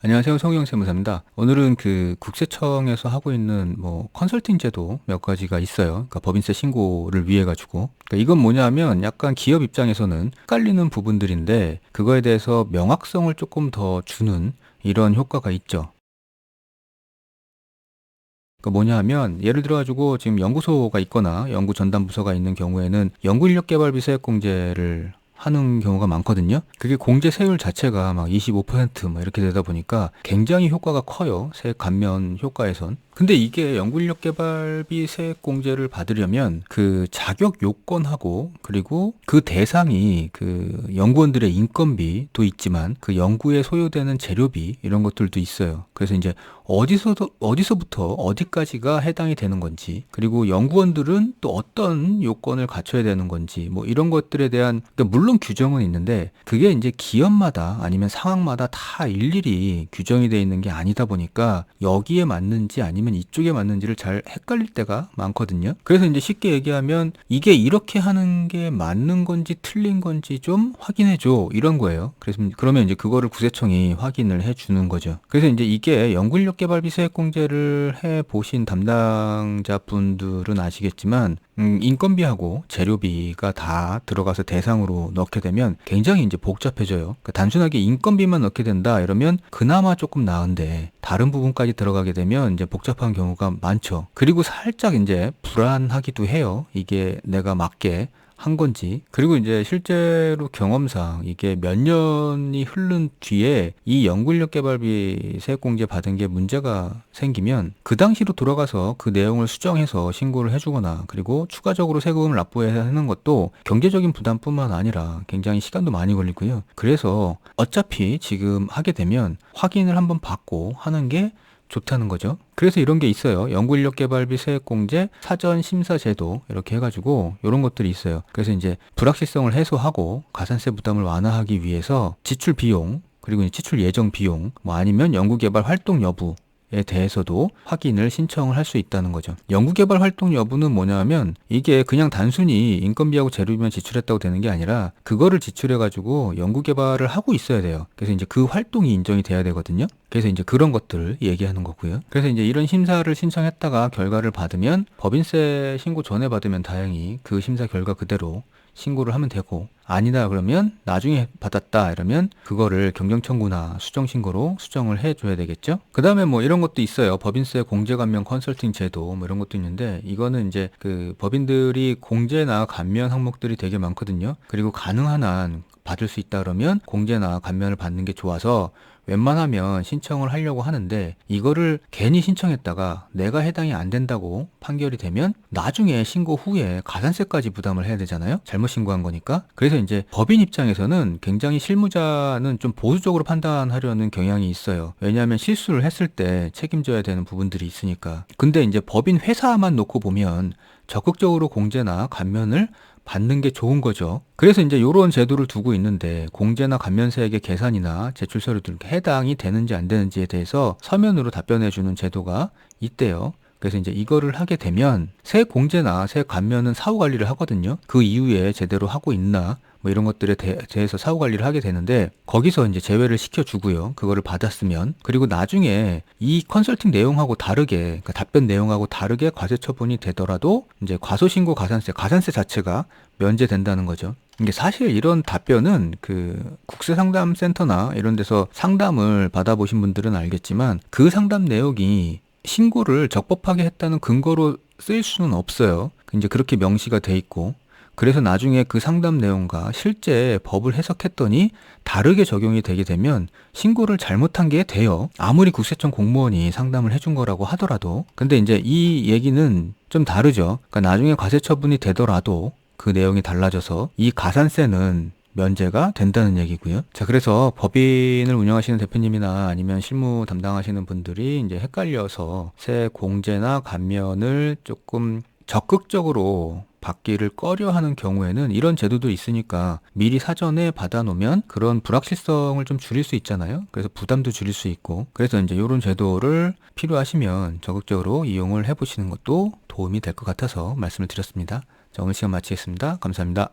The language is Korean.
안녕하세요. 성우영 세무사입니다. 오늘은 국세청에서 하고 있는 컨설팅 제도 몇 가지가 있어요. 그러니까 법인세 신고를 위해 가지고. 그러니까 이건 뭐냐면 약간 기업 입장에서는 헷갈리는 부분들인데 그거에 대해서 명확성을 조금 더 주는 이런 효과가 있죠. 그러니까 뭐냐 하면 예를 들어 가지고 지금 연구소가 있거나 연구 전담 부서가 있는 경우에는 연구인력 개발비 세액공제를 하는 경우가 많거든요. 그게 공제 세율 자체가 막 25% 이렇게 되다 보니까 굉장히 효과가 커요. 세액 감면 효과에선. 근데 이게 연구인력 개발비 세액 공제를 받으려면 그 자격 요건하고 그리고 그 대상이 그 연구원들의 인건비도 있지만 그 연구에 소요되는 재료비 이런 것들도 있어요. 그래서 이제 어디서부터 어디까지가 해당이 되는 건지, 그리고 연구원들은 또 어떤 요건을 갖춰야 되는 건지, 뭐 이런 것들에 대한, 그러니까 물론 규정은 있는데, 그게 이제 기업마다 아니면 상황마다 다 일일이 규정이 되어 있는 게 아니다 보니까, 여기에 맞는지 아니면 이쪽에 맞는지를 잘 헷갈릴 때가 많거든요. 그래서 이제 쉽게 얘기하면, 이게 이렇게 하는 게 맞는 건지 틀린 건지 좀 확인해줘. 이런 거예요. 그래서 그러면 이제 그거를 구세청이 확인을 해주는 거죠. 그래서 이제 이게 연구인력 개발비 세액공제를 해 보신 담당자분들은 아시겠지만 인건비하고 재료비가 다 들어가서 대상으로 넣게 되면 굉장히 이제 복잡해져요. 그러니까 단순하게 인건비만 넣게 된다 이러면 그나마 조금 나은데 다른 부분까지 들어가게 되면 이제 복잡한 경우가 많죠. 그리고 살짝 이제 불안하기도 해요. 이게 내가 맞게 한 건지. 그리고 이제 실제로 경험상 이게 몇 년이 흐른 뒤에 이 연구인력 개발비 세액공제 받은 게 문제가 생기면 그 당시로 돌아가서 그 내용을 수정해서 신고를 해주거나, 그리고 추가적으로 세금을 납부해야 하는 것도 경제적인 부담뿐만 아니라 굉장히 시간도 많이 걸리고요. 그래서 어차피 지금 하게 되면 확인을 한번 받고 하는 게 좋다는 거죠. 그래서 이런 게 있어요. 연구인력 개발비 세액공제 사전 심사 제도 이렇게 해가지고 이런 것들이 있어요. 그래서 이제 불확실성을 해소하고 가산세 부담을 완화하기 위해서 지출 비용, 그리고 이제 지출 예정 비용, 뭐 아니면 연구개발 활동 여부 에 대해서도 확인을 신청을 할 수 있다는 거죠. 연구개발 활동 여부는 뭐냐면 이게 그냥 단순히 인건비하고 재료비만 지출했다고 되는 게 아니라 그거를 지출해가지고 연구개발을 하고 있어야 돼요. 그래서 이제 그 활동이 인정이 돼야 되거든요. 그래서 이제 그런 것들을 얘기하는 거고요. 그래서 이제 이런 심사를 신청했다가 결과를 받으면 법인세 신고 전에 받으면 다행히 그 심사 결과 그대로 신고를 하면 되고, 아니다 그러면 나중에 받았다 이러면 그거를 경정청구나 수정신고로 수정을 해줘야 되겠죠. 그 다음에 뭐 이런 것도 있어요. 법인세 공제감면 컨설팅 제도 뭐 이런 것도 있는데, 이거는 이제 그 법인들이 공제나 감면 항목들이 되게 많거든요. 그리고 가능한 한 받을 수 있다 그러면 공제나 감면을 받는 게 좋아서 웬만하면 신청을 하려고 하는데, 이거를 괜히 신청했다가 내가 해당이 안 된다고 판결이 되면 나중에 신고 후에 가산세까지 부담을 해야 되잖아요. 잘못 신고한 거니까. 그래서 이제 법인 입장에서는 굉장히 실무자는 좀 보수적으로 판단하려는 경향이 있어요. 왜냐하면 실수를 했을 때 책임져야 되는 부분들이 있으니까. 근데 이제 법인 회사만 놓고 보면 적극적으로 공제나 감면을 받는 게 좋은 거죠. 그래서 이제 이런 제도를 두고 있는데, 공제나 감면세액의 계산이나 제출 서류들 해당이 되는지 안 되는지에 대해서 서면으로 답변해 주는 제도가 있대요. 그래서 이제 이거를 하게 되면 세액 공제나 세액 감면은 사후 관리를 하거든요. 그 이후에 제대로 하고 있나 뭐 이런 것들에 대해서 사후 관리를 하게 되는데, 거기서 이제 제외를 시켜주고요. 그거를 받았으면. 그리고 나중에 이 컨설팅 내용하고 다르게, 그러니까 답변 내용하고 다르게 과세 처분이 되더라도 이제 과소신고 가산세 자체가 면제된다는 거죠. 이게 사실 이런 답변은 그 국세상담센터나 이런 데서 상담을 받아보신 분들은 알겠지만, 그 상담 내용이 신고를 적법하게 했다는 근거로 쓰일 수는 없어요. 이제 그렇게 명시가 돼 있고, 그래서 나중에 그 상담 내용과 실제 법을 해석했더니 다르게 적용이 되게 되면 신고를 잘못한 게 돼요. 아무리 국세청 공무원이 상담을 해준 거라고 하더라도. 근데 이제 이 얘기는 좀 다르죠. 그러니까 나중에 과세 처분이 되더라도 그 내용이 달라져서 이 가산세는 면제가 된다는 얘기고요. 자, 그래서 법인을 운영하시는 대표님이나 아니면 실무 담당하시는 분들이 이제 헷갈려서 세 공제나 감면을 조금 적극적으로 받기를 꺼려하는 경우에는 이런 제도도 있으니까 미리 사전에 받아놓으면 그런 불확실성을 좀 줄일 수 있잖아요. 그래서 부담도 줄일 수 있고, 그래서 이제 이런 제도를 필요하시면 적극적으로 이용을 해보시는 것도 도움이 될 것 같아서 말씀을 드렸습니다. 자, 오늘 시간 마치겠습니다. 감사합니다.